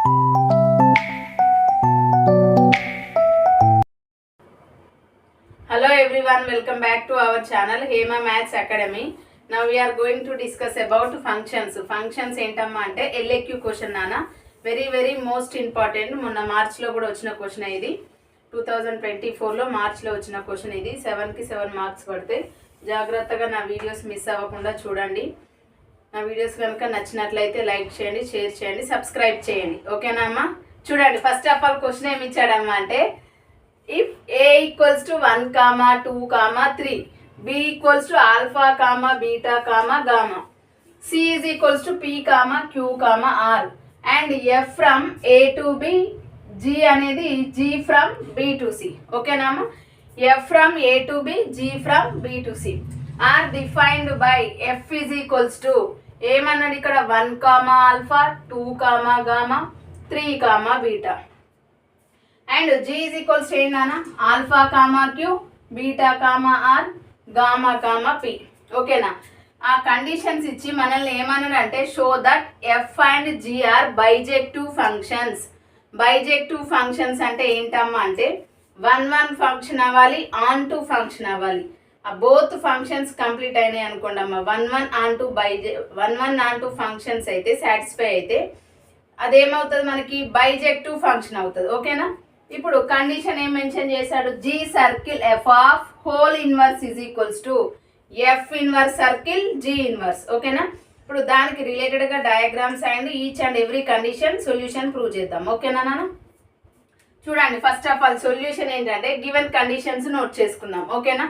Hello everyone, welcome back to our channel Hema Maths Academy. Now we are going to discuss about functions. Functions ఏంటమ్మా అంటే LAQ question నానా, very most important. మొన్న మార్చ్లో కూడా వచ్చిన question ఇది, 2024లో మార్చ్లో వచ్చిన క్వశ్చన్ ఇది. 7కి 7 మార్క్స్ పడతాయి. జాగ్రత్తగా నా వీడియోస్ మిస్ అవ్వకుండా చూడండి. నా వీడియోస్ కనుక నచ్చినట్లయితే లైక్ చేయండి, షేర్ చేయండి, సబ్స్క్రైబ్ చేయండి. ఓకేనా అమ్మా? చూడండి, ఫస్ట్ ఆఫ్ ఆల్ క్వశ్చన్ ఏమి ఇచ్చాడమ్మా అంటే, if a equals to 1, 2, 3, b equals to alpha, beta, gamma, c is equals to p, q, r, and f from a to b, g అనేది g from b to c. ఓకేనా అమ్మా? f from a to b, g from b to c are defined by f is equals to ఏమన్నాడు ఇక్కడ, 1, alpha, 2, gamma, 3, beta. And g is equals to ఏంటన్నా, alpha q, beta r, gamma p. ఓకేనా? ఆ conditions ఇచ్చి మనల్ని ఏమన్నాడు అంటే, show that f and g are bijective functions. Bijective functions అంటే ఏంటమ్మా అంటే, 1 ఫంక్షన్ అవ్వాలి, ఆన్ టు ఫంక్షన్ అవ్వాలి. ఆ బోత్ ఫంక్షన్స్ కంప్లీట్ అయినాయి అనుకోండి అమ్మా, 1 ఆన్ టు ఫంక్షన్స్ అయితే సాటిస్ఫై అయితే అదేమవుతుంది మనకి, బైజెక్టివ్ ఫంక్షన్ అవుతుంది. ఓకేనా? ఇప్పుడు కండిషన్ ఏం మెన్షన్ చేశాడు, g circle f of whole inverse is equals to f inverse circle g inverse. ఓకేనా? ఇప్పుడు దానికి రిలేటెడ్గా diagrams and each and every condition solution prove చేద్దాం. ఓకేనా నాన్న? చూడండి, ఫస్ట్ ఆఫ్ ఆల్ సొల్యూషన్ ఏంటంటే, గివెన్ కండిషన్స్ నోట్ చేసుకుందాం. ఓకేనా?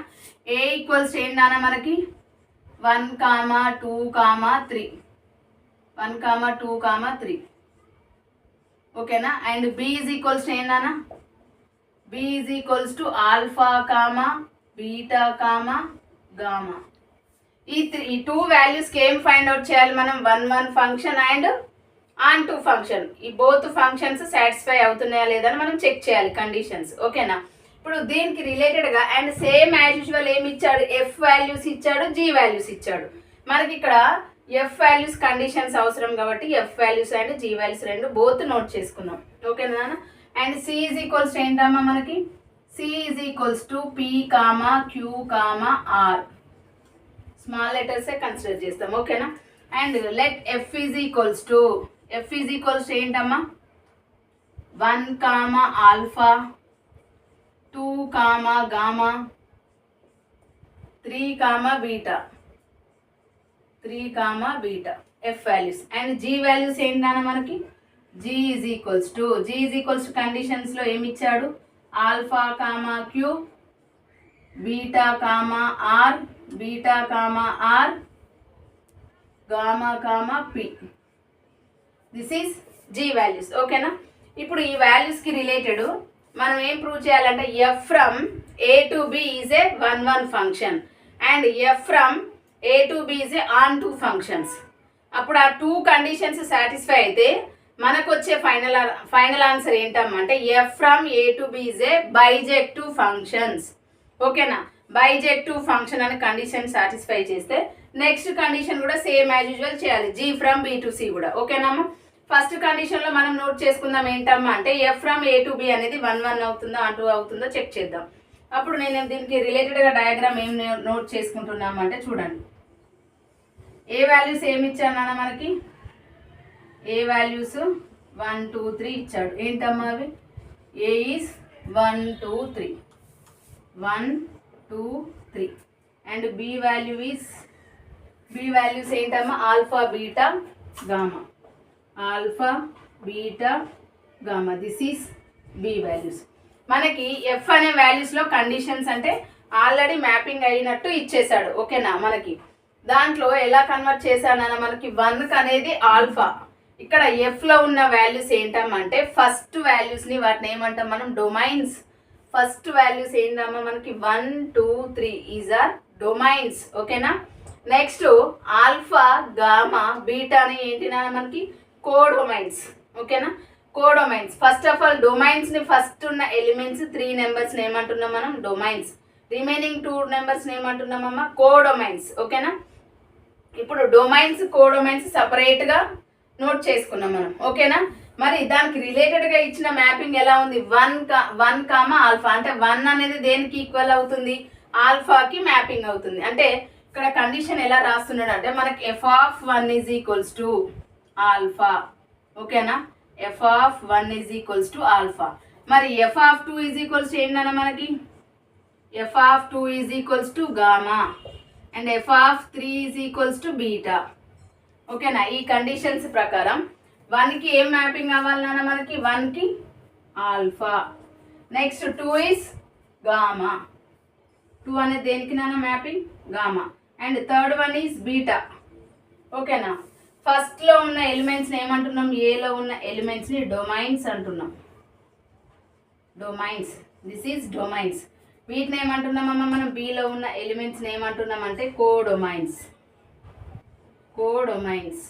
a ఈక్వల్స్ ఏంటన్నా మనకి 1, 2, 3, 1, 2, 3. ఓకేనా? అండ్ b ఈజ్ ఈక్వల్స్ ఏంటన్నా, b is equals to alpha, beta, gamma. ఈ టూ వాల్యూస్కి ఏం ఫైండ్ అవుట్ చేయాలి మనం, 1 function and on to function. ఈ బోత్ ఫంక్షన్స్ సాటిస్ఫై అవుతున్నాయా లేదా అని మనం చెక్ చేయాలి కండిషన్స్. ఓకేనా? ఇప్పుడు దీనికి రిలేటెడ్గా అండ్ సేమ్ యాజ్ యూజువల్ ఏమి ఇచ్చాడు, ఎఫ్ వాల్యూస్ ఇచ్చాడు, జీ వాల్యూస్ ఇచ్చాడు. మనకి ఇక్కడ ఎఫ్ వాల్యూస్ కండిషన్స్ అవసరం కాబట్టి F values and G values రెండు బోత్ నోట్ చేసుకున్నాం. ఓకేనా? అండ్ సి ఈజ్ ఈక్వల్స్ ఏంటమ్మా మనకి, C is equals to P, Q, R. Small లెటర్సే కన్సిడర్ చేస్తాం. ఓకేనా? And let F is equals to ఏంటమ్మా, 1, alpha, 2, gamma, 3, beta F values. And G values ఏంటన్నా మనకి, g ఈజ్ ఈక్వల్స్ టు కండిషన్స్లో ఏమి ఇచ్చాడు, alpha, Q, beta, R, gamma, P. This is G values. ఓకేనా? ఇప్పుడు ఈ వాల్యూస్కి రిలేటెడ్ మనం ఏం ప్రూవ్ చేయాలంటే, F from A to B is a 1 function and F from A to B is a onto functions. అప్పుడు ఆ two conditions satisfy అయితే మనకు వచ్చే ఫైనల్ ఆన్సర్ ఏంటమ్మా అంటే, F from A to B is a bijective functions. ఓకేనా? Bijective function అనే condition satisfy చేస్తే నెక్స్ట్ కండిషన్ కూడా సేమ్ యాజ్ యూజువల్ చేయాలి, G from B to C కూడా. ఓకేనమ్మా? ఫస్ట్ కండిషన్లో మనం నోట్ చేసుకుందాం ఏంటమ్మా అంటే, F from A to B అనేది 1 అవుతుందో, 2 అవుతుందో చెక్ చేద్దాం. అప్పుడు నేను దీనికి రిలేటెడ్గా డయాగ్రామ్ ఏం నోట్ చేసుకుంటున్నాము అంటే, చూడండి, ఏ వాల్యూస్ ఏమి ఇచ్చానన్నా మనకి, ఏ వాల్యూస్ 1, 2, 3 ఇచ్చాడు. ఏంటమ్మా అవి, A is 1, 2, 3, 1, 2, 3. And B values ఏంటమ్మా, alpha, beta, gamma. This is B values. మనకి ఎఫ్ అనే వాల్యూస్లో కండిషన్స్ అంటే ఆల్రెడీ మ్యాపింగ్ అయినట్టు ఇచ్చేసాడు. ఓకేనా? మనకి దాంట్లో ఎలా కన్వర్ట్ చేశానన్నా, మనకి 1 అనేది ఆల్ఫా. ఇక్కడ ఎఫ్లో ఉన్న వాల్యూస్ ఏంటమ్మంటే, ఫస్ట్ వాల్యూస్ని వాటిని ఏమంటాం మనం, డొమైన్స్. ఫస్ట్ వాల్యూస్ ఏంటమ్మా మనకి 1, 2, 3 ఈజ్ ఆర్ డొమైన్స్. ఓకేనా? నెక్స్ట్ ఆల్ఫా, గామా, బీటా అని ఏంటినా మనకి కోడొమైన్స్. ఓకేనా? కోడొమైన్స్. ఫస్ట్ ఆఫ్ ఆల్ డొమైన్స్ని ఫస్ట్ ఉన్న ఎలిమెంట్స్ 3 నెంబర్స్ని ఏమంటున్నాం మనం, డొమైన్స్. రిమైనింగ్ 2 నెంబర్స్ని ఏమంటున్నామమ్మా, కోడొమైన్స్. ఓకేనా? ఇప్పుడు డొమైన్స్, కోడొమైన్స్ సపరేట్గా నోట్ చేసుకున్నాం మనం. ఓకేనా? మరి దానికి రిలేటెడ్గా ఇచ్చిన మ్యాపింగ్ ఎలా ఉంది, 1 కామా ఆల్ఫా. అంటే 1 అనేది దేనికి ఈక్వల్ అవుతుంది, ఆల్ఫాకి మ్యాపింగ్ అవుతుంది. అంటే ఇక్కడ కండిషన్ ఎలా రాస్తున్నాడు అంటే మనకి f(1) is equals to alpha. ఓకేనా, f(1) is equals to alpha. మరి f(2) ఈజ్ ఈక్వల్స్ ఏంటన్నా మనకి f(2) is equals to gamma and f(3) is equals to beta. ఓకేనా, ఈ కండిషన్స్ ప్రకారం 1కి ఏం మ్యాపింగ్ అవ్వాలన్నా మనకి 1కి ఆల్ఫా, నెక్స్ట్ 2 ఈజ్ గామా. 2 అనేది దేనికి నాన్న mapping, gamma. And third one is beta. ఓకేనా, ఫస్ట్లో ఉన్న ఎలిమెంట్స్ని ఏమంటున్నాం, ఏలో ఉన్న ఎలిమెంట్స్ని డొమైన్స్ అంటున్నాం. Domains, this is domains. వీటిని ఏమంటున్నామమ్మా మనం, బీలో ఉన్న ఎలిమెంట్స్ని ఏమంటున్నాం అంటే కోడొమైన్స్. కోడొమైన్స్.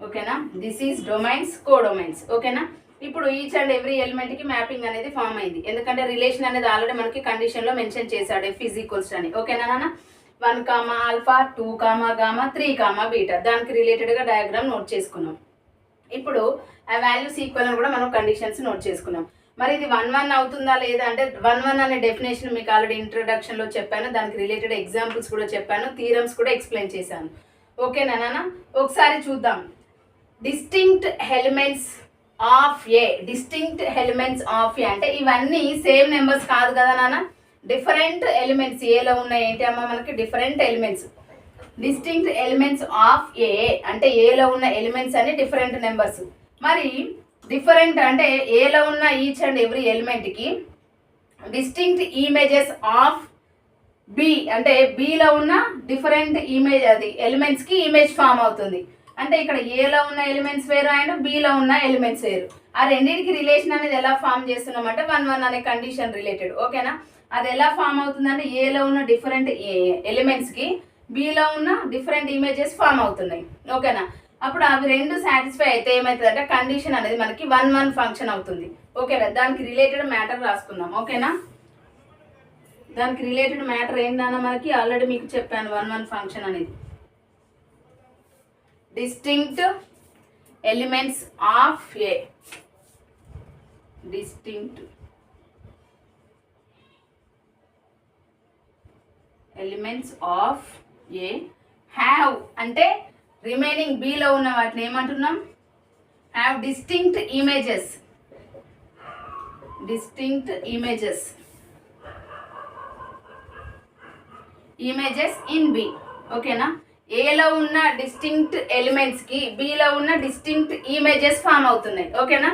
ఓకేనా, దిస్ ఈజ్ డొమైన్స్, కోడొమైన్స్. ఓకేనా, ఇప్పుడు ఈచ్ అండ్ ఎవ్రీ ఎలిమెంట్కి మ్యాపింగ్ అనేది ఫామ్ అయింది. ఎందుకంటే రిలేషన్ అనేది ఆల్రెడీ మనకి కండిషన్లో మెన్షన్ చేశాడు, f ఈజ్ ఈక్వల్స్ అని. ఓకేనా నాన్న, 1 comma alpha, 2 comma gamma, 3 comma beta. దానికి రిలేటెడ్గా డయాగ్రామ్ నోట్ చేసుకున్నాం. ఇప్పుడు ఆ వాల్యూస్ ఈక్వల్ అని కూడా మనం కండిషన్స్ నోట్ చేసుకున్నాం. మరి ఇది 1 అవుతుందా లేదా అంటే 1 అనే డెఫినేషన్ మీకు ఆల్రెడీ ఇంట్రొడక్షన్లో చెప్పాను, దానికి రిలేటెడ్ ఎగ్జాంపుల్స్ కూడా చెప్పాను, థీరమ్స్ కూడా ఎక్స్ప్లెయిన్ చేశాను. ఓకేనా నాన్న, ఒకసారి చూద్దాం. Distinct elements of A. Distinct elements of A అంటే ఇవన్నీ సేమ్ నెంబర్స్ కాదు కదా నాన్న, డిఫరెంట్ ఎలిమెంట్స్. ఏలో ఉన్న ఏంటి అమ్మ మనకి different elements. Distinct elements of A అంటే ఏలో ఉన్న ఎలిమెంట్స్ అన్ని డిఫరెంట్ నెంబర్స్. మరి డిఫరెంట్ అంటే ఏలో ఉన్న ఈచ్ అండ్ ఎవ్రీ ఎలిమెంట్కి డిస్టింక్ట్ ఇమేజెస్ ఆఫ్ బి అంటే బిలో ఉన్న డిఫరెంట్ ఇమేజ్, అది ఎలిమెంట్స్కి ఇమేజ్ ఫామ్ అవుతుంది. అంటే ఇక్కడ ఏలో ఉన్న ఎలిమెంట్స్ వేరు అండ్ బిలో ఉన్న ఎలిమెంట్స్ వేరు. ఆ రెండింటికి రిలేషన్ అనేది ఎలా ఫామ్ చేస్తున్నాం అంటే 1 అనే కండిషన్ రిలేటెడ్. ఓకేనా, అది ఎలా ఫామ్ అవుతుందంటే ఏలో ఉన్న డిఫరెంట్ ఎలిమెంట్స్కి బిలో ఉన్న డిఫరెంట్ ఇమేజెస్ ఫామ్ అవుతున్నాయి. ఓకేనా, అప్పుడు అవి రెండు సాటిస్ఫై అయితే ఏమవుతుందంటే కండిషన్ అనేది మనకి 1 ఫంక్షన్ అవుతుంది. ఓకేనా, దానికి రిలేటెడ్ మ్యాటర్ రాసుకుందాం. ఓకేనా, దానికి రిలేటెడ్ మ్యాటర్ ఏంటన్నా మనకి ఆల్రెడీ మీకు చెప్పాను 1 ఫంక్షన్ అనేది. Distinct elements of A. Distinct elements of A have అంటే రిమైనింగ్ బిలో ఉన్న వాటిని ఏమంటున్నాం, have distinct images. Distinct images, images in B. ఓకేనా, ఏలో ఉన్న డిస్టింక్ట్ ఎలిమెంట్స్కి బిలో ఉన్న డిస్టింక్ట్ ఇమేజెస్ ఫామ్ అవుతున్నాయి. ఓకేనా,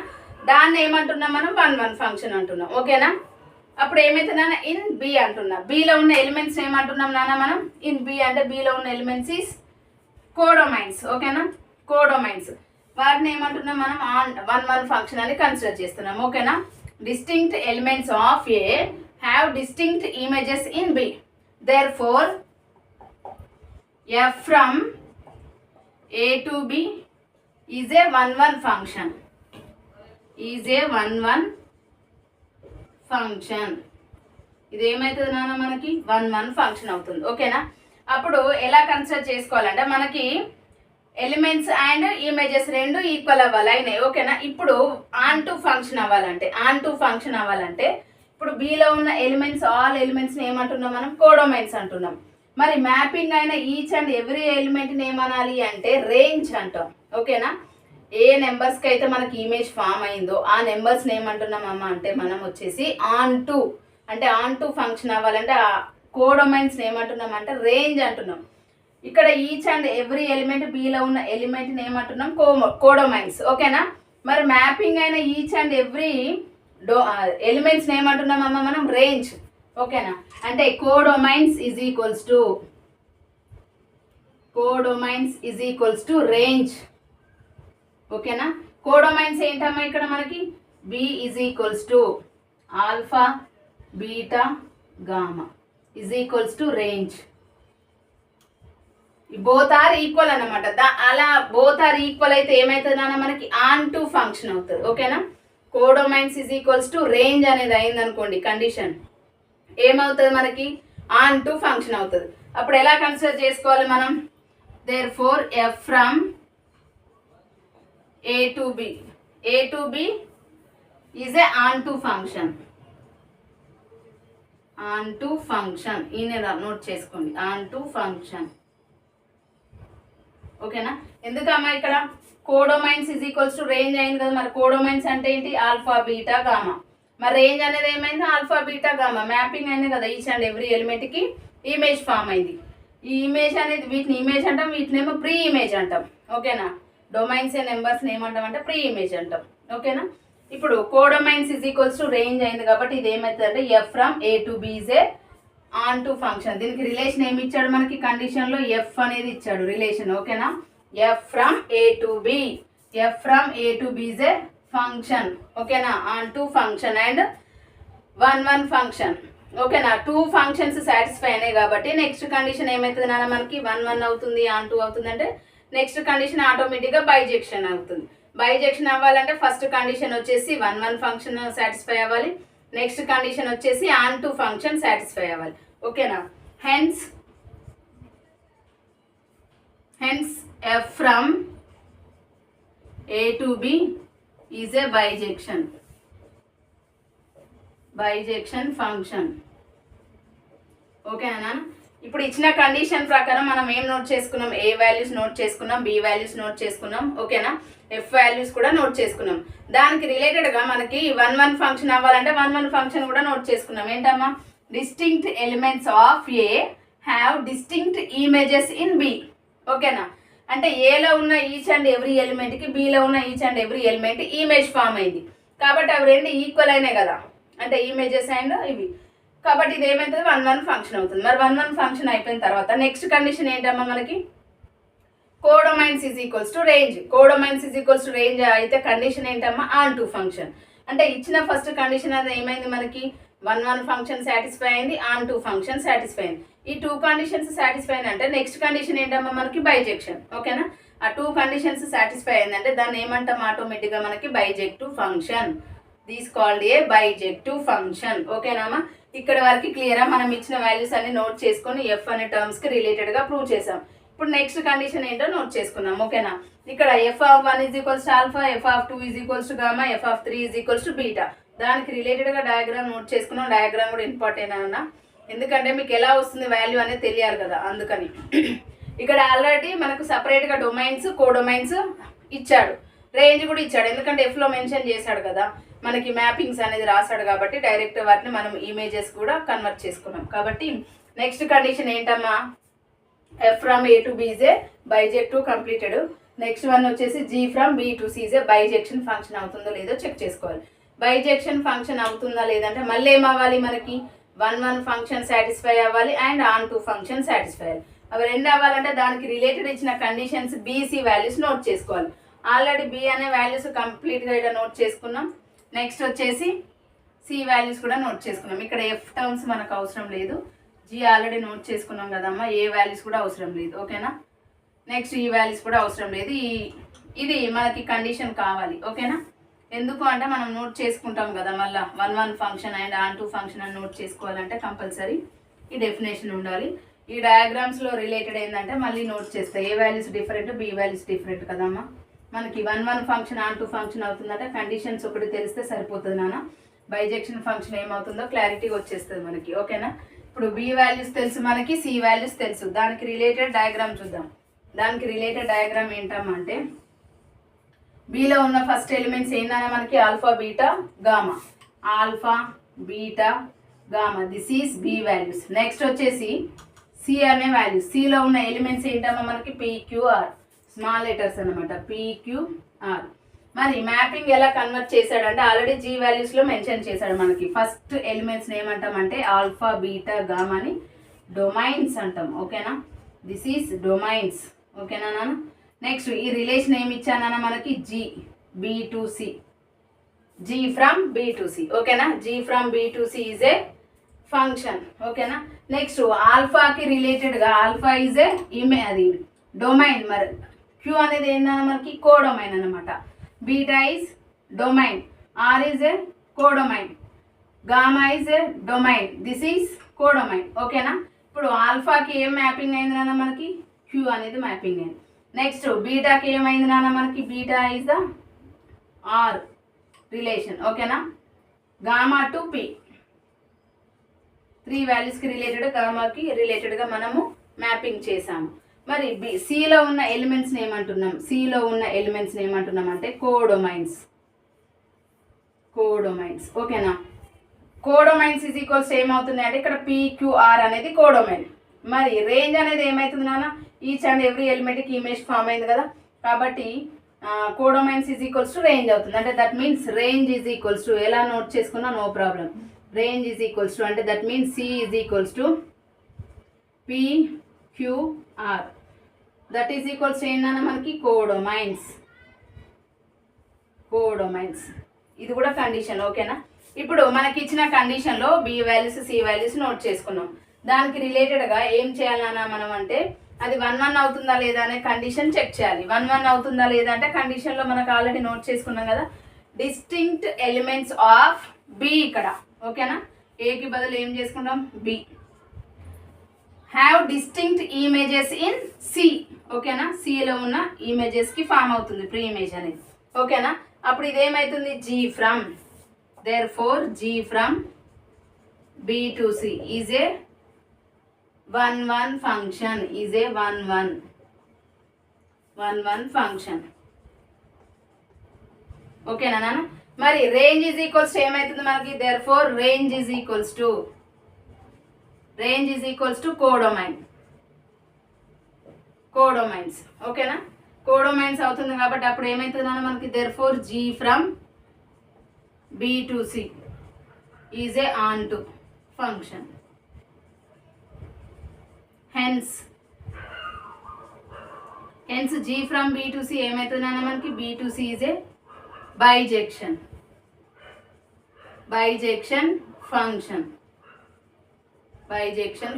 దాన్ని ఏమంటున్నాం మనం 1 ఫంక్షన్ అంటున్నాం. ఓకేనా, అప్పుడు ఏమవుతుందన్నా ఇన్ బి అంటున్నాం. బిలో ఉన్న ఎలిమెంట్స్ ఏమంటున్నాం నాన్న మనం, ఇన్ బి అంటే బిలో ఉన్న ఎలిమెంట్స్ ఈస్ కోడొమైన్స్. ఓకేనా, కోడొమైన్స్. వాటిని ఏమంటున్నాం మనం 1 ఫంక్షన్ అని కన్సిడర్ చేస్తున్నాం. ఓకేనా, distinct elements of A have distinct images in B. Therefore f from a to b is a 1 function. Is a 1 function. ఇది ఏమవుతుంది నాన్న మనకి 1 ఫంక్షన్ అవుతుంది. ఓకేనా, అప్పుడు ఎలా కన్సిడర్ చేసుకోవాలంటే మనకి ఎలిమెంట్స్ అండ్ ఇమేజెస్ రెండు ఈక్వల్ అవ్వాలి అయినాయి. ఓకేనా, ఇప్పుడు ఆన్ టు ఫంక్షన్ అవ్వాలంటే ఇప్పుడు బిలో ఉన్న ఎలిమెంట్స్ ఆల్ ఎలిమెంట్స్ని ఏమంటున్నాం మనం, కోడొమైన్స్ అంటున్నాం. మరి మ్యాపింగ్ అయిన ఈచ్ అండ్ ఎవ్రీ ఎలిమెంట్ని ఏమనాలి అంటే రేంజ్ అంటాం. ఓకేనా, ఏ నెంబర్స్కి అయితే మనకి ఇమేజ్ ఫామ్ అయిందో ఆ నెంబర్స్ని ఏమంటున్నామమ్మా అంటే మనం వచ్చేసి ఆన్ టు అంటే ఆన్ టు ఫంక్షన్ అవ్వాలంటే ఆ కోడొమైన్స్ని ఏమంటున్నాం అంటే రేంజ్ అంటున్నాం. ఇక్కడ ఈచ్ అండ్ ఎవ్రీ ఎలిమెంట్ బిలో ఉన్న ఎలిమెంట్ని ఏమంటున్నాం కోడొమైన్స్. ఓకేనా, మరి మ్యాపింగ్ అయిన ఈచ్ అండ్ ఎవ్రీ ఎలిమెంట్స్ని ఏమంటున్నామమ్మా మనం రేంజ్. ఓకేనా, అంటే codomains is equals to range. ఓకేనా, కోడొమైన్స్ ఏంటమ్మా ఇక్కడ మనకి B is equals to alpha beta gamma is equals to range. Both are equal అన్నమాట. అలా బోత్ ఆర్ ఈక్వల్ అయితే ఏమవుతుంది అన్న మనకి ఆన్ టు ఫంక్షన్ అవుతుంది. ఓకేనా, కోడొమైన్స్ ఈజ్ ఈక్వల్స్ టు రేంజ్ అనేది అయింది అనుకోండి కండిషన్, ఏమవుతుంది మనకి ఆన్ టు ఫంక్షన్ అవుతుంది. అప్పుడు ఎలా కన్సిడర్ చేసుకోవాలి మనం, therefore f from A to B. A to B is a onto function. onto function ఈయన నోట్ చేసుకోండి onto function. ఓకేనా? ఎందుకమ్మా ఇక్కడ codomains is equals to range అయింది కదా. మరి కోడోమైన్స్ అంటే ఏంటి? Alpha beta gamma. మరి రేంజ్ అనేది ఏమైంది? ఆల్ఫా బీటా గామా మ్యాపింగ్ అయింది కదా. ఈచ్ అండ్ ఎవ్రీ ఎలిమెంట్కి ఇమేజ్ ఫామ్ అయింది. ఈ ఇమేజ్ అనేది వీటిని ఇమేజ్ అంటాం, వీటినేమో ప్రీ ఇమేజ్ అంటాం. ఓకేనా? డొమైన్స్ నెంబర్స్ని ఏమంటాం అంటే ప్రీ ఇమేజ్ అంటాం. ఓకేనా? ఇప్పుడు codomains is equals to range అయింది కాబట్టి ఇది ఏమవుతుంది అంటే F from A to B is a onto function. దీనికి రిలేషన్ ఏమి ఇచ్చాడు మనకి? కండిషన్లో ఎఫ్ అనేది ఇచ్చాడు రిలేషన్. ఓకేనా? F from A to B, F from A to B is a function. ఓకేనా? Onto function and one function. ఓకేనా? టూ ఫంక్షన్స్ సాటిస్ఫై అయినాయి కాబట్టి నెక్స్ట్ కండిషన్ ఏమవుతుంది నాన్న మనకి? 1 అవుతుంది, ఆన్ 2 అవుతుంది అంటే నెక్స్ట్ కండిషన్ ఆటోమేటిక్గా బైజెక్షన్ అవుతుంది. బైజెక్షన్ అవ్వాలంటే ఫస్ట్ కండిషన్ వచ్చేసి 1 ఫంక్షన్ సాటిస్ఫై అవ్వాలి, నెక్స్ట్ కండిషన్ వచ్చేసి ఆన్ 2 ఫంక్షన్ సాటిస్ఫై అవ్వాలి. ఓకేనా? Hence F from A to B is a bijection function. ఓకేనా? ఇప్పుడు ఇచ్చిన కండిషన్ ప్రకారం మనం ఏం నోట్ చేసుకున్నాం? ఏ వాల్యూస్ నోట్ చేసుకున్నాం, బి వాల్యూస్ నోట్ చేసుకున్నాం. ఓకేనా? ఎఫ్ వాల్యూస్ కూడా నోట్ చేసుకున్నాం. దానికి రిలేటెడ్గా మనకి 1 ఫంక్షన్ అవ్వాలంటే 1 ఫంక్షన్ కూడా నోట్ చేసుకున్నాం. ఏంటమ్మా? Distinct elements of A have distinct images in B. ఓకేనా? అంటే ఏలో ఉన్న ఈచ్ అండ్ ఎవ్రీ ఎలిమెంట్కి బిలో ఉన్న each and every element image form అయింది కాబట్టి అవి రెండు ఈక్వల్ అయినాయి కదా. అంటే ఇమేజెస్ అండ్ ఇవి కాబట్టి ఇది ఏమవుతుంది? 1 ఫంక్షన్ అవుతుంది. మరి 1 ఫంక్షన్ అయిపోయిన తర్వాత నెక్స్ట్ కండిషన్ ఏంటమ్మా మనకి? Codomains is equals to range. Codomains is equals to range అయితే కండిషన్ ఏంటమ్మా? On 2 function. అంటే ఇచ్చిన ఫస్ట్ కండిషన్ అది ఏమైంది మనకి? 1 ఫంక్షన్ సాటిస్ఫై అయింది, ఆన్ 2 ఫంక్షన్ సాటిస్ఫై అయింది. ఈ 2 కండిషన్స్ సాటిస్ఫై అయింది అంటే నెక్స్ట్ కండిషన్ ఏంటమ్మా మనకి? బైజెక్షన్. ఓకేనా? ఆ 2 కండిషన్స్ సాటిస్ఫై అయిందంటే దాన్ని ఏమంటాం? ఆటోమేటిక్గా మనకి bijective function. This called a bijective function. ఓకేనామా? ఇక్కడ వరకు క్లియరా? మనం ఇచ్చిన వాల్యూస్ అన్ని నోట్ చేసుకొని ఎఫ్ అనే టర్మ్స్కి రిలేటెడ్గా ప్రూవ్ చేసాం. ఇప్పుడు నెక్స్ట్ కండిషన్ ఏంటో నోట్ చేసుకున్నాం. ఓకేనా? ఇక్కడ F of 1 is equals to alpha, F of 2 is equals to gamma, F of 3 is equals to beta. దానికి రిలేటెడ్గా డయాగ్రామ్ నోట్ చేసుకున్నాం. డయాగ్రామ్ కూడా ఇంపార్టెంట్ అన్న, ఎందుకంటే మీకు ఎలా వస్తుంది వాల్యూ అనేది తెలియాలి కదా, అందుకని. ఇక్కడ ఆల్రెడీ మనకు సపరేట్గా డొమైన్స్, కోడొమైన్స్ ఇచ్చాడు, రేంజ్ కూడా ఇచ్చాడు. ఎందుకంటే ఎఫ్లో మెన్షన్ చేశాడు కదా, మనకి మ్యాపింగ్స్ అనేది రాశాడు కాబట్టి డైరెక్ట్ వాటిని మనం ఇమేజెస్ కూడా కన్వర్ట్ చేసుకున్నాం. కాబట్టి నెక్స్ట్ కండిషన్ ఏంటమ్మా? F from A to B is a bijective completed. Next one వచ్చేసి G from B to C is a bijection function అవుతుందో లేదో చెక్ చేసుకోవాలి. బైజెక్షన్ ఫంక్షన్ అవుతుందా లేదంటే మళ్ళీ ఏమవ్వాలి మనకి? 1 ఫంక్షన్ సాటిస్ఫై అవ్వాలి అండ్ ఆన్ 2 ఫంక్షన్ సాటిస్ఫై అవ్వాలి. అవి రెండు అవ్వాలంటే దానికి రిలేటెడ్ ఇచ్చిన కండిషన్స్ బీసీ వాల్యూస్ నోట్ చేసుకోవాలి. ఆల్రెడీ బి అనే వాల్యూస్ కంప్లీట్గా ఇక్కడ నోట్ చేసుకున్నాం. నెక్స్ట్ వచ్చేసి సి వాల్యూస్ కూడా నోట్ చేసుకున్నాం. ఇక్కడ ఎఫ్ టర్మ్స్ మనకు అవసరం లేదు, జీ ఆల్రెడీ నోట్ చేసుకున్నాం కదమ్మా. ఏ వాల్యూస్ కూడా అవసరం లేదు. ఓకేనా? నెక్స్ట్ ఈ వాల్యూస్ కూడా అవసరం లేదు. ఇది మనకి కండిషన్ కావాలి. ఓకేనా? ఎందుకు అంటే మనం నోట్ చేసుకుంటాం కదా, మళ్ళీ 1 ఫంక్షన్ అండ్ ఆన్ 2 ఫంక్షన్ అని నోట్ చేసుకోవాలంటే కంపల్సరీ ఈ డెఫినేషన్ ఉండాలి. ఈ డయాగ్రామ్స్లో రిలేటెడ్ ఏంటంటే మళ్ళీ నోట్ చేస్తాయి. A values different, B values different కదమ్మా. మనకి 1 ఫంక్షన్ ఆన్ 2 ఫంక్షన్ అవుతుందంటే కండిషన్స్ ఒకటి తెలిస్తే సరిపోతుంది నాన్న. బైజెక్షన్ ఫంక్షన్ ఏమవుతుందో క్లారిటీగా వచ్చేస్తుంది మనకి. ఓకేనా? ఇప్పుడు బి వాల్యూస్ తెలుసు మనకి, సి వాల్యూస్ తెలుసు. దానికి రిలేటెడ్ డయాగ్రామ్ చూద్దాం. దానికి రిలేటెడ్ డయాగ్రామ్ ఏంటమ్మంటే బిలో ఉన్న ఫస్ట్ ఎలిమెంట్స్ ఏంటన్నా మనకి? Alpha beta gamma. Alpha beta gamma, this is B values. Next వచ్చేసి సి అనే వాల్యూస్. సిలో ఉన్న ఎలిమెంట్స్ ఏంటమ్మా మనకి? పిక్యూఆర్, స్మాల్ లెటర్స్ అనమాట, పిక్యూఆర్. మరి మ్యాపింగ్ ఎలా కన్వర్ట్ చేశాడంటే ఆల్రెడీ జీ వాల్యూస్లో మెన్షన్ చేశాడు మనకి. ఫస్ట్ ఎలిమెంట్స్ని ఏమంటామంటే ఆల్ఫా బీటా గామా అని డొమైన్స్ అంటాం. ఓకేనా? This is domains. ఓకేనా నాన్న? నెక్స్ట్ ఈ రిలేషన్ ఏమి ఇచ్చానన్నా మనకి? G B to C, G from B to C. ఓకేనా? G from B to C is a function. ఓకేనా? నెక్స్ట్ ఆల్ఫాకి రిలేటెడ్గా ఆల్ఫా ఈజ్ ఏ అది డొమైన్. మరి క్యూ అనేది ఏంటన్నా మనకి? కోడొమైన్ అనమాట. Beta is domain, R is a codomain, gamma is a domain, this is codomain. ఓకేనా? ఇప్పుడు ఆల్ఫాకి ఏం మ్యాపింగ్ అయింది అన్న మనకి? క్యూ అనేది మ్యాపింగ్ అయింది. నెక్స్ట్ బీటాకి ఏమైంది నాన్న మనకి, beta is the are relation. ఓకేనా, గామా టు పి 3 వాల్యూస్కి రిలేటెడ్, గామాకి రిలేటెడ్గా మనము మ్యాపింగ్ చేసాము. మరి సిలో ఉన్న ఎలిమెంట్స్ని ఏమంటున్నాం, సిలో ఉన్న ఎలిమెంట్స్ని ఏమంటున్నాం అంటే కోడొమైన్స్. కోడొమైన్స్ ఓకేనా. కోడొమైన్స్ ఈజ్ ఈక్వల్స్ ఏమవుతుంది అంటే ఇక్కడ PQR అనేది కోడొమైన్. మరి రేంజ్ అనేది ఏమవుతుంది నాన్న, ఈచ్ అండ్ ఎవ్రీ ఎలిమెంట్కి ఇమేజ్ ఫామ్ అయింది కదా, కాబట్టి codomains is equals to range అవుతుంది. అంటే that means range is equals to, ఎలా నోట్ చేసుకున్నా no problem, range is equals to అంటే that means C is equals to PQR. That is equals to ఏంటన్నా మనకి కోడొమైన్స్. కోడొమైన్స్ ఇది కూడా కండిషన్. ఓకేనా, ఇప్పుడు మనకి ఇచ్చిన కండిషన్లో B values C values note చేసుకున్నాం. దానికి రిలేటెడ్గా ఏం చేయాలన్నా మనం అంటే అది 1-1 అవుతుందా లేదా అనే కండిషన్ చెక్ చేయాలి. 1-1 అవుతుందా లేదా అంటే కండిషన్లో మనకు ఆల్రెడీ నోట్ చేసుకున్నాం కదా, డిస్టింక్ట్ ఎలిమెంట్స్ ఆఫ్ B ఇక్కడ. ఓకేనా, ఏకి బదులు ఏం చేసుకుంటాం B. Have distinct images in C. ఓకేనా, సిలో ఉన్న ఇమేజెస్కి ఫామ్ అవుతుంది ప్రీ ఇమేజ్ అనేది. ఓకేనా, అప్పుడు ఇదేమవుతుంది G from, therefore G from B to C is a 1-1 function, is a 1-1 function. ఓకేనా నాన్న. మరి రేంజ్ ఈజ్ ఈక్వల్స్ టు ఏమవుతుంది మనకి, therefore range is equals to codomain. Codomains ఓకేనా, కోడొమైన్స్ అవుతుంది కాబట్టి అప్పుడు ఏమవుతుంది నాన్న మనకి, therefore G from B to C is a onto function. Hence G from B to C ఏమవుతుందన్న మనకి, B to C is a bijection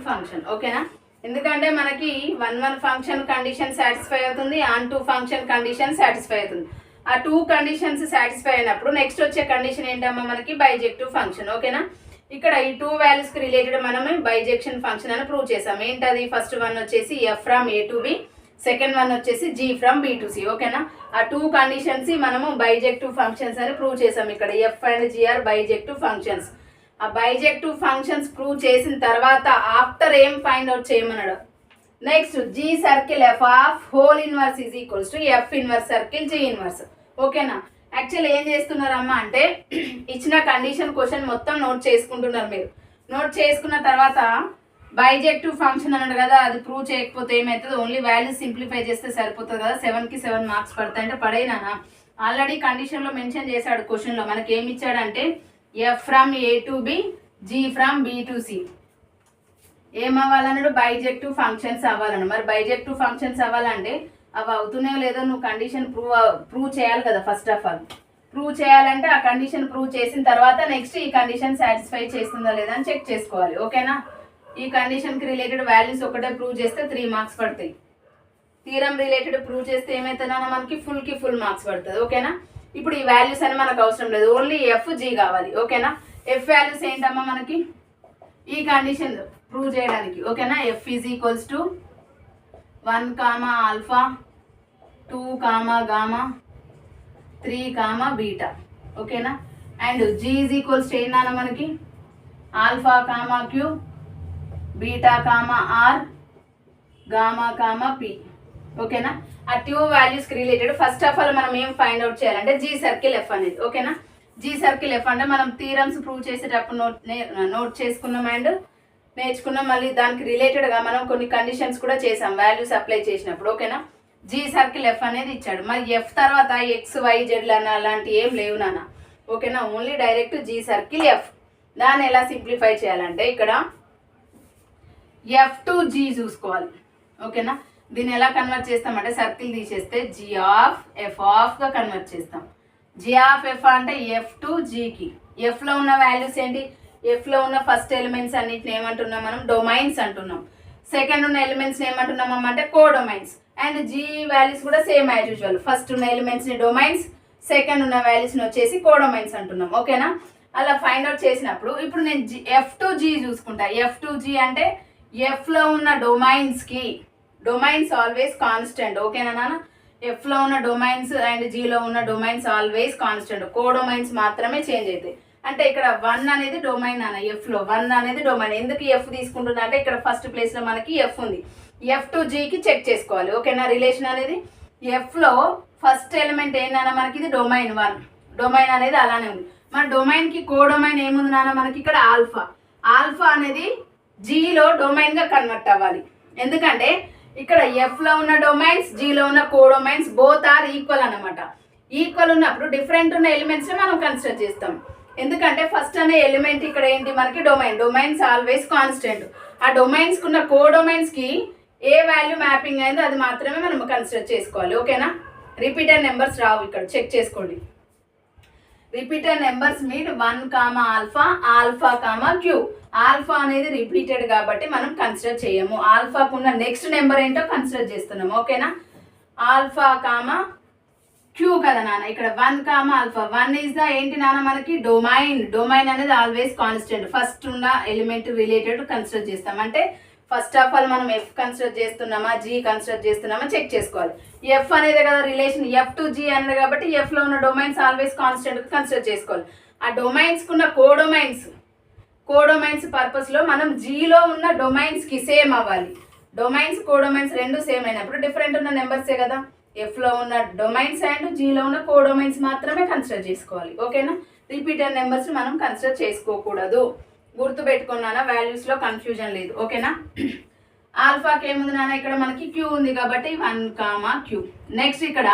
function. ఓకేనా, ఎందుకంటే మనకి 1-1 ఫంక్షన్ కండిషన్ సాటిస్ఫై అవుతుంది, on to function condition satisfy అవుతుంది. ఆ 2 conditions satisfy అయినప్పుడు next వచ్చే condition ఏంటమ్మా మనకి, బైజెక్టివ్ ఫంక్షన్. ఓకేనా, ఇక్కడ ఈ 2 వాల్యూస్కి రిలేటెడ్ మనమే బైజెక్షన్ ఫంక్షన్ అని ప్రూవ్ చేసాం. ఏంటది, ఫస్ట్ వన్ వచ్చేసి F from A to B, second one వచ్చేసి G from B to C. ఓకేనా, ఆ 2 కండిషన్స్ మనము బైజెక్టివ్ ఫంక్షన్స్ అని ప్రూవ్ చేసాం. ఇక్కడ F and G are bijective functions. ఆ బైజెక్టివ్ ఫంక్షన్స్ ప్రూవ్ చేసిన తర్వాత ఆఫ్టర్ ఏం ఫైండ్ అవుట్ చేయమన్నాడు, next G circle F of whole inverse is equals to F inverse circle G inverse. ఓకేనా, యాక్చువల్లీ ఏం చేస్తున్నారమ్మా అంటే ఇచ్చిన కండిషన్ క్వశ్చన్ మొత్తం నోట్ చేసుకుంటున్నారు మీరు. నోట్ చేసుకున్న తర్వాత బైజెక్టివ్ ఫంక్షన్ అన్నాడు కదా, అది ప్రూవ్ చేయకపోతే ఏమవుతుంది, ఓన్లీ వాల్యూస్ సింప్లిఫై చేస్తే సరిపోతుంది కదా, 7కి 7 మార్క్స్ పడతాయి అంటే పడేనా. ఆల్రెడీ కండిషన్లో మెన్షన్ చేశాడు క్వశ్చన్లో, మనకి ఏమి ఇచ్చాడంటే F from A to B, G from B to C ఏమవ్వాలన్నాడు, బైజెక్టివ్ ఫంక్షన్స్ అవ్వాలన్నాడు. మరి బైజెక్టివ్ ఫంక్షన్స్ అవ్వాలంటే అవి అవుతున్నాయో లేదో నువ్వు కండిషన్ ప్రూవ్ చేయాలి కదా. ఫస్ట్ ఆఫ్ ఆల్ ప్రూవ్ చేయాలంటే ఆ కండిషన్ ప్రూవ్ చేసిన తర్వాత నెక్స్ట్ ఈ కండిషన్ సాటిస్ఫై చేస్తుందా లేదా అని చెక్ చేసుకోవాలి. ఓకేనా, ఈ కండిషన్కి రిలేటెడ్ వాల్యూస్ ఒకటే ప్రూవ్ చేస్తే 3 మార్క్స్ పడతాయి. థీరం రిలేటెడ్ ప్రూవ్ చేస్తే ఏమవుతుందన్నా మనకి ఫుల్ మార్క్స్ పడుతుంది. ఓకేనా, ఇప్పుడు ఈ వాల్యూస్ అని మనకు అవసరం లేదు, ఓన్లీ F G కావాలి. ఓకేనా, F వాల్యూస్ ఏంటమ్మా మనకి ఈ కండిషన్ ప్రూవ్ చేయడానికి. ఓకేనా, F is equals to 1, alpha, 2, gamma, 3, beta. ఓకేనా, and G is equals to ఏంటన్నా మనకి alpha, Q, beta, R, gamma, P. ఓకేనా, ఆ 2 వాల్యూస్కి రిలేటెడ్ ఫస్ట్ ఆఫ్ ఆల్ మనం ఏం ఫైండ్ అవుట్ చేయాలంటే G సర్కిల్ F అనేది. ఓకేనా, G సర్కిల్ F అంటే మనం థీరమ్స్ ప్రూవ్ చేసేటప్పుడు నోట్ చేసుకున్నాం అండ్ నేర్చుకున్నాం. మళ్ళీ దానికి రిలేటెడ్గా మనం కొన్ని కండిషన్స్ కూడా చేసాం వాల్యూస్ అప్లై చేసినప్పుడు. ఓకేనా, G సర్కిల్ F అనేది ఇచ్చాడు. మరి F తర్వాత X, Y, Z అలాంటి ఏం లేవు నాన్న. ఓకేనా, only direct G circle F. దాన్ని ఎలా సింప్లిఫై చేయాలంటే ఇక్కడ F to G చూసుకోవాలి. ఓకేనా, దీన్ని ఎలా కన్వర్ట్ చేస్తామంటే సర్కిల్ తీసేస్తే G ఆఫ్ F ఆఫ్గా కన్వర్ట్ చేస్తాం. G ఆఫ్ F అంటే F to Gకి. Fలో ఉన్న వాల్యూస్ ఏంటి, Fలో ఉన్న ఫస్ట్ ఎలిమెంట్స్ అన్నిటిని ఏమంటున్నాం మనం, డొమైన్స్ అంటున్నాం. సెకండ్ ఉన్న ఎలిమెంట్స్ని ఏమంటున్నాం అంటే కోడొమైన్స్. అండ్ G వాల్యూస్ కూడా సేమ్ యాజ్ యూజువల్, ఫస్ట్ ఉన్న ఎలిమెంట్స్ని డొమైన్స్, సెకండ్ ఉన్న వాల్యూస్ని వచ్చేసి కోడొమైన్స్ అంటున్నాం. ఓకేనా, అలా ఫైండ్ అవుట్ చేసినప్పుడు ఇప్పుడు నేను F to G చూసుకుంటా. F to G అంటే Fలో ఉన్న డొమైన్స్కి డొమైన్స్ ఆల్వేస్ కాన్స్టెంట్. ఓకేనా నాన్న? ఎఫ్లో ఉన్న డొమైన్స్ అండ్ జీలో ఉన్న డొమైన్స్ ఆల్వేస్ కాన్స్టెంట్. కోడొమైన్స్ మాత్రమే చేంజ్ అవుతాయి. అంటే ఇక్కడ 1 అనేది డొమైన్ అన్న, ఎఫ్లో 1 అనేది డొమైన్. ఎందుకు ఎఫ్ తీసుకుంటున్నా అంటే ఇక్కడ ఫస్ట్ ప్లేస్లో మనకి ఎఫ్ ఉంది. ఎఫ్ టు జీకి చెక్ చేసుకోవాలి. ఓకేనా? రిలేషన్ అనేది ఎఫ్లో ఫస్ట్ ఎలిమెంట్ ఏంటన్నా మనకి ఇది డొమైన్ 1. డొమైన్ అనేది అలానే ఉంది. మన డొమైన్కి కోడొమైన్ ఏముంది నాన్న మనకి ఇక్కడ ఆల్ఫా. ఆల్ఫా అనేది జీలో డొమైన్గా కన్వర్ట్ అవ్వాలి. ఎందుకంటే ఇక్కడ ఎఫ్లో ఉన్న డొమైన్స్, జీలో ఉన్న కోడొమైన్స్ బోత్ ఆర్ ఈక్వల్ అనమాట. ఈక్వల్ ఉన్నప్పుడు డిఫరెంట్ ఉన్న ఎలిమెంట్స్ని మనం కన్సిడర్ చేస్తాం. ఎందుకంటే ఫస్ట్ అనే ఎలిమెంట్ ఇక్కడ ఏంటి మనకి డొమైన్. Domains always constant. ఆ డొమైన్స్కి ఉన్న కోడొమైన్స్కి ఏ వాల్యూ మ్యాపింగ్ అయిందో అది మాత్రమే మనం కన్సిడర్ చేసుకోవాలి. ఓకేనా? రిపీటెడ్ నెంబర్స్ రావు ఇక్కడ, చెక్ చేసుకోండి. Repeated numbers mean 1 comma alpha, alpha comma Q. Alpha అనేది రిపీటెడ్ కాబట్టి మనం కన్సిడర్ చేయము. ఆల్ఫాకు ఉన్న నెక్స్ట్ నెంబర్ ఏంటో కన్సిడర్ చేస్తున్నాము. ఓకేనా? ఆల్ఫా కామా క్యూ కదా నాన్న. ఇక్కడ 1 కామా ఆల్ఫా. 1 ఈజ్ ద ఏంటి నాన్న మనకి డొమైన్. డొమైన్ అనేది ఆల్వేస్ కాన్స్టెంట్. ఫస్ట్ ఉన్న ఎలిమెంట్ రిలేటెడ్ కన్సిడర్ చేస్తాం. అంటే ఫస్ట్ ఆఫ్ ఆల్ మనం ఎఫ్ కన్సిడర్ చేస్తున్నామా, జీ కన్సిడర్ చేస్తున్నామా చెక్ చేసుకోవాలి. ఎఫ్ అనేది కదా రిలేషన్, ఎఫ్ టు జీ అనేది కాబట్టి ఎఫ్లో ఉన్న డొమైన్స్ ఆల్వేస్ కాన్స్టెంట్ కన్సిడర్ చేసుకోవాలి. ఆ డొమైన్స్కి ఉన్న కోడొమైన్స్ పర్పస్లో మనం జీలో ఉన్న డొమైన్స్కి సేమ్ అవ్వాలి. డొమైన్స్ కోడొమైన్స్ రెండు సేమ్ అయినప్పుడు డిఫరెంట్ ఉన్న నెంబర్సే కదా. ఎఫ్లో ఉన్న డొమైన్స్ అండ్ జీలో ఉన్న కోడొమైన్స్ మాత్రమే కన్సిడర్ చేసుకోవాలి. ఓకేనా? రిపీటెడ్ నెంబర్స్ మనం కన్సిడర్ చేసుకోకూడదు. గుర్తుపెట్టుకున్నానా? వాల్యూస్లో కన్ఫ్యూజన్ లేదు. ఓకేనా? ఆల్ఫాకి ఏముంది నాన్న ఇక్కడ మనకి క్యూ ఉంది కాబట్టి 1 కామా క్యూ. నెక్స్ట్ ఇక్కడ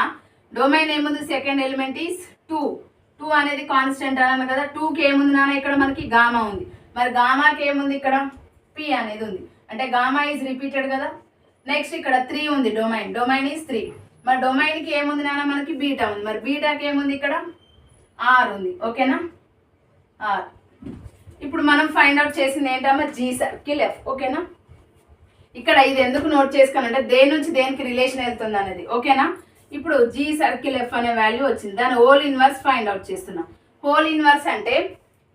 డొమైన్ ఏముంది, సెకండ్ ఎలిమెంట్ ఈస్ 2. 2 అనేది కాన్స్టెంట్ అన్నాను కదా. 2కి ఏముంది నాన్న ఇక్కడ మనకి గామా ఉంది. మరి గామాకి ఏముంది ఇక్కడ పి అనేది ఉంది. అంటే గామా ఈజ్ రిపీటెడ్ కదా. నెక్స్ట్ ఇక్కడ 3 ఉంది డొమైన్ ఈజ్ 3. మరి డొమైన్కి ఏముంది నాన్న మనకి బీటా ఉంది. మరి బీటాకి ఏముంది ఇక్కడ ఆర్ ఉంది. ఓకేనా? ఆర్. ఇప్పుడు మనం ఫైండ్ అవుట్ చేసింది ఏంటమ్మా, జీ సర్కిల్ ఎఫ్. ఓకేనా? ఇక్కడ ఇది ఎందుకు నోట్ చేసుకోనంటే దేని నుంచి దేనికి రిలేషన్ వెళ్తుంది అనేది. ఓకేనా? ఇప్పుడు జీ సర్కిల్ ఎఫ్ అనే వాల్యూ వచ్చింది. దాని హోల్ ఇన్వర్స్ ఫైండ్ అవుట్ చేస్తున్నాం. హోల్ ఇన్వర్స్ అంటే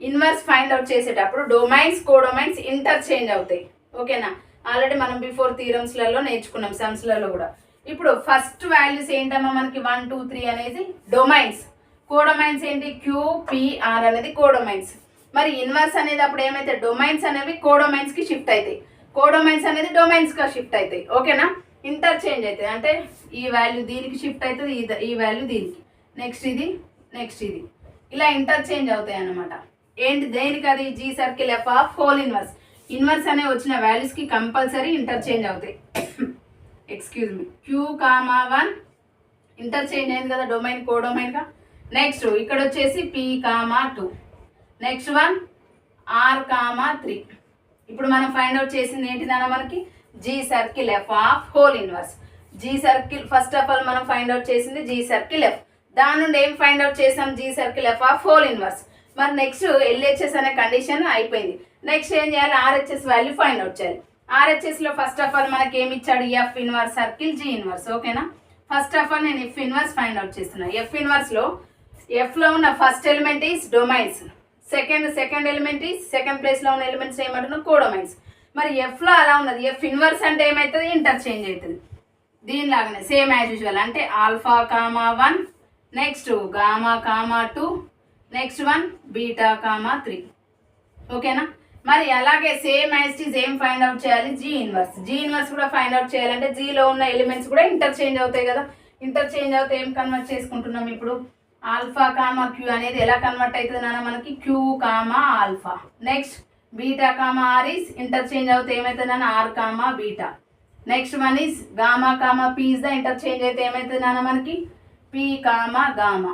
ఇన్వర్స్ ఫైండ్ అవుట్ చేసేటప్పుడు డొమైన్స్ కోడొమైన్స్ ఇంటర్చేంజ్ అవుతాయి. ఓకేనా? ఆల్రెడీ మనం బిఫోర్ థీరమ్స్లలో నేర్చుకున్నాం, సమ్స్లలో కూడా. ఇప్పుడు ఫస్ట్ వాల్యూస్ ఏంటమ్మా మనకి 1 2 3 అనేది డొమైన్స్. కోడొమైన్స్ ఏంటి, క్యూ పి ఆర్ అనేది కోడొమైన్స్. మరి ఇన్వర్స్ అనేది అప్పుడు ఏమైతే డొమైన్స్ అనేవి కోడొమైన్స్కి షిఫ్ట్ అవుతాయి, కోడొమైన్స్ అనేది డొమైన్స్గా షిఫ్ట్ అవుతాయి. ఓకేనా? ఇంటర్చేంజ్ అవుతాయి. అంటే ఈ వాల్యూ దీనికి షిఫ్ట్ అవుతుంది, ఈ వాల్యూ దీనికి, నెక్స్ట్ ఇది ఇలా ఇంటర్చేంజ్ అవుతాయి అన్నమాట. ఏంటి దేనికి అది, G circle F of whole inverse. Inverse అనే వచ్చిన వాల్యూస్కి కంపల్సరీ ఇంటర్చేంజ్ అవుతాయి. Excuse me. Q comma 1 interchange అయింది కదా డొమైన్ కోడొమైన్గా. నెక్స్ట్ ఇక్కడ వచ్చేసి P comma 2. Next 1 R comma 3. ఇప్పుడు మనం ఫైండ్ అవుట్ చేసింది ఏంటిదన్నా మనకి G circle F of whole inverse. G circle first of all మనం ఫైండ్ అవుట్ చేసింది జీ సర్కిల్ ఎఫ్. దాని నుండి ఏం ఫైండ్ అవుట్ చేసాం, G circle F of whole inverse. మరి నెక్స్ట్ ఎల్హెచ్ఎస్ అనే కండిషన్ అయిపోయింది. నెక్స్ట్ ఏం చేయాలి, ఆర్హెచ్ఎస్ వాల్యూ ఫైండ్ అవుట్ చేయాలి. ఆర్హెచ్ఎస్లో ఫస్ట్ ఆఫ్ ఆల్ మనకి ఏమి ఇచ్చాడు, F inverse circle G inverse. ఓకేనా? ఫస్ట్ ఆఫ్ ఆల్ నేను ఎఫ్ ఇన్వర్స్ ఫైండ్ అవుట్ చేస్తున్నాను. ఎఫ్ ఇన్వర్స్లో ఎఫ్లో ఉన్న first element is domains, second element is second ప్లేస్లో ఉన్న ఎలిమెంట్స్ ఏమంటున్నాం కోడొమైన్స్. మరి ఎఫ్లో అలా ఉన్నది. ఎఫ్ ఇన్వర్స్ అంటే ఏమవుతుంది, ఇంటర్చేంజ్ అవుతుంది. దీనిలాగానే సేమ్ యాజ్ యూజువల్. అంటే alpha comma 1, next gamma comma 2, next 1 beta comma 3. ఓకేనా? మరి అలాగే సేమ్ యాజ్ ఈజ్ ఏం ఫైండ్ అవుట్ చేయాలి, జీ ఇన్వర్స్. జీ ఇన్వర్స్ కూడా ఫైండ్ అవుట్ చేయాలంటే జీలో ఉన్న ఎలిమెంట్స్ కూడా ఇంటర్చేంజ్ అవుతాయి కదా. ఇంటర్చేంజ్ అవుతే ఏం కన్వర్ట్ చేసుకుంటున్నాం ఇప్పుడు, ఆల్ఫా కామా క్యూ అనేది ఎలా కన్వర్ట్ అవుతుంది నాన్న మనకి, Q comma alpha. Next beta comma R is interchange అవుతే ఏమవుతుంది నాన్న, R comma beta. Next 1 is gamma comma P is the interchange అయితే ఏమవుతుంది నాన్న మనకి, పీ కామా గామా.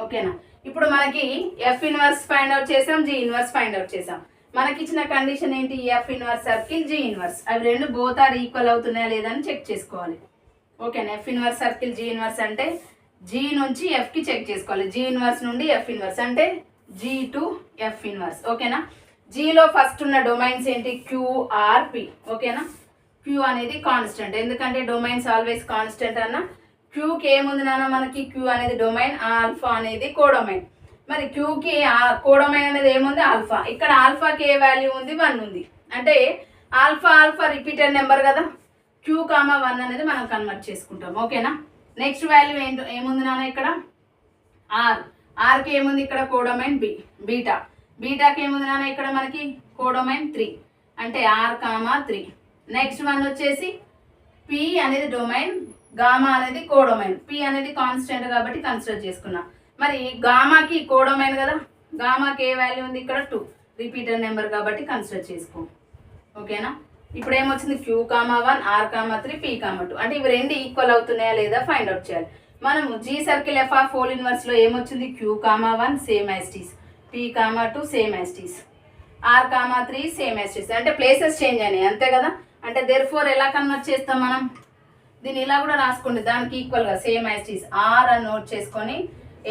ఓకేనా? ఇప్పుడు మనకి ఎఫ్ ఇన్వర్స్ ఫైండ్ అవుట్ చేసాం, జీ ఇన్వర్స్ ఫైండ్ అవుట్ చేసాం. మనకి ఇచ్చిన కండిషన్ ఏంటి, F inverse circle G inverse. అవి రెండు బోత్ ఆర్ ఈక్వల్ అవుతున్నాయా లేదని చెక్ చేసుకోవాలి. ఓకేనా? F inverse circle G inverse అంటే జీ నుంచి ఎఫ్కి చెక్ చేసుకోవాలి. జీ ఇన్వర్స్ నుండి ఎఫ్ ఇన్వర్స్ అంటే జీ టు ఎఫ్ ఇన్వర్స్. ఓకేనా? జీలో ఫస్ట్ ఉన్న డొమైన్స్ ఏంటి, క్యూఆర్పి. ఓకేనా? క్యూ అనేది కాన్స్టెంట్, ఎందుకంటే డొమైన్స్ ఆల్వేస్ కాన్స్టెంట్ అన్న. క్యూకి ఏముంది నాన్న మనకి, క్యూ అనేది డొమైన్, ఆల్ఫా అనేది కోడొమైన్. మరి క్యూకి కోడొమైన్ అనేది ఏముంది, ఆల్ఫా. ఇక్కడ ఆల్ఫాకి ఏ వాల్యూ ఉంది, 1 ఉంది. అంటే ఆల్ఫా రిపీటెడ్ నెంబర్ కదా. Q,1 అనేది మనం కన్వర్ట్ చేసుకుంటాం. ఓకేనా. నెక్స్ట్ వాల్యూ ఏముంది నాన్న ఇక్కడ ఆర్కి ఏముంది ఇక్కడ కోడొమైన్ బీటాకి ఏముంది నాన్న ఇక్కడ మనకి కోడొమైన్ 3 అంటే R,3. నెక్స్ట్ వన్ వచ్చేసి పి అనేది డొమైన్, గామా అనేది కోడొమైన్. పి అనేది కాన్స్టెంట్ కాబట్టి కన్సిడర్ చేసుకున్నాం. మరి గామాకి కోడొమైన్ కదా, గామాకి ఏ వాల్యూ ఉంది ఇక్కడ 2 రిపీటర్ నెంబర్ కాబట్టి కన్సిడర్ చేసుకో. ఓకేనా. ఇప్పుడు ఏమొచ్చింది Q,1 R,3 P,2 అంటే ఇవి రెండు ఈక్వల్ అవుతున్నాయా లేదా ఫైండ్ అవుట్ చేయాలి. మనము G circle F of whole inverse లో ఏమొచ్చింది Q,1 same as it is, P,2 same as it is, R,3 same as it is. అంటే ప్లేసెస్ చేంజ్ అయినాయి అంతే కదా. అంటే దేర్ఫోర్ ఎలా కన్వర్ట్ చేస్తాం మనం, దీన్ని ఇలా కూడా రాసుకోండి, దానికి ఈక్వల్ గా same as it is R అని నోట్ చేసుకొని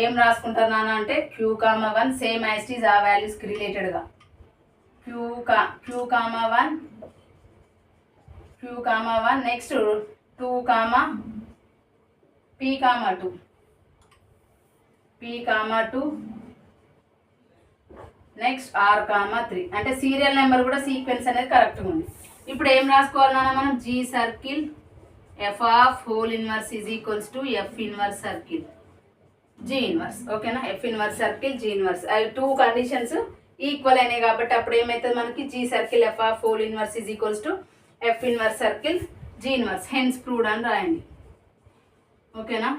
ఏం రాసుకుంటారు నాన్న అంటే Q,1 same as it is ఆ వాల్యూస్ కి రిలేటెడ్ గా Q,1 next 2, P,2 next R,3 అంటే సీరియల్ నెంబర్ కూడా సీక్వెన్స్ అనేది కరెక్ట్గా ఉంది. ఇప్పుడు ఏం రాసుకోవాలి నాన్న మనం, G circle F of whole inverse is equals to F inverse circle G inverse. ఓకేనా. F inverse circle G inverse అవి 2 కండిషన్స్ ఈక్వల్ అయినాయి కాబట్టి అప్పుడు ఏమవుతుంది మనకి G circle F of whole inverse is equals to F inverse circle G inverse hence proved అని రాయండి. ఓకేనా.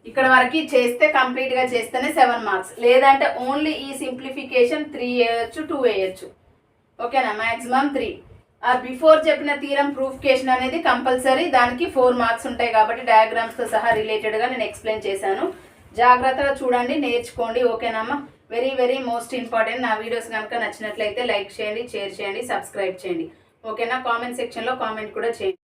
ఇక్కడ వరకు చేస్తే కంప్లీట్గా చేస్తేనే 7 మార్క్స్, లేదంటే ఓన్లీ ఈ సింప్లిఫికేషన్ 3 వేయచ్చు 2 వేయచ్చు. ఓకేనా. మ్యాక్సిమం 3. ఆ బిఫోర్ చెప్పిన థీరం ప్రూఫికేషన్ అనేది కంపల్సరీ, దానికి 4 మార్క్స్ ఉంటాయి కాబట్టి డయాగ్రామ్స్తో సహా రిలేటెడ్గా నేను ఎక్స్ప్లెయిన్ చేశాను. జాగ్రత్తగా చూడండి, నేర్చుకోండి. ఓకేనమ్మా. Very very most important. నా వీడియోస్ కనుక నచ్చినట్లయితే లైక్ చేయండి, షేర్ చేయండి, సబ్స్క్రైబ్ చేయండి. ఓకేనా. కామెంట్ సెక్షన్లో కామెంట్ కూడా చేయండి.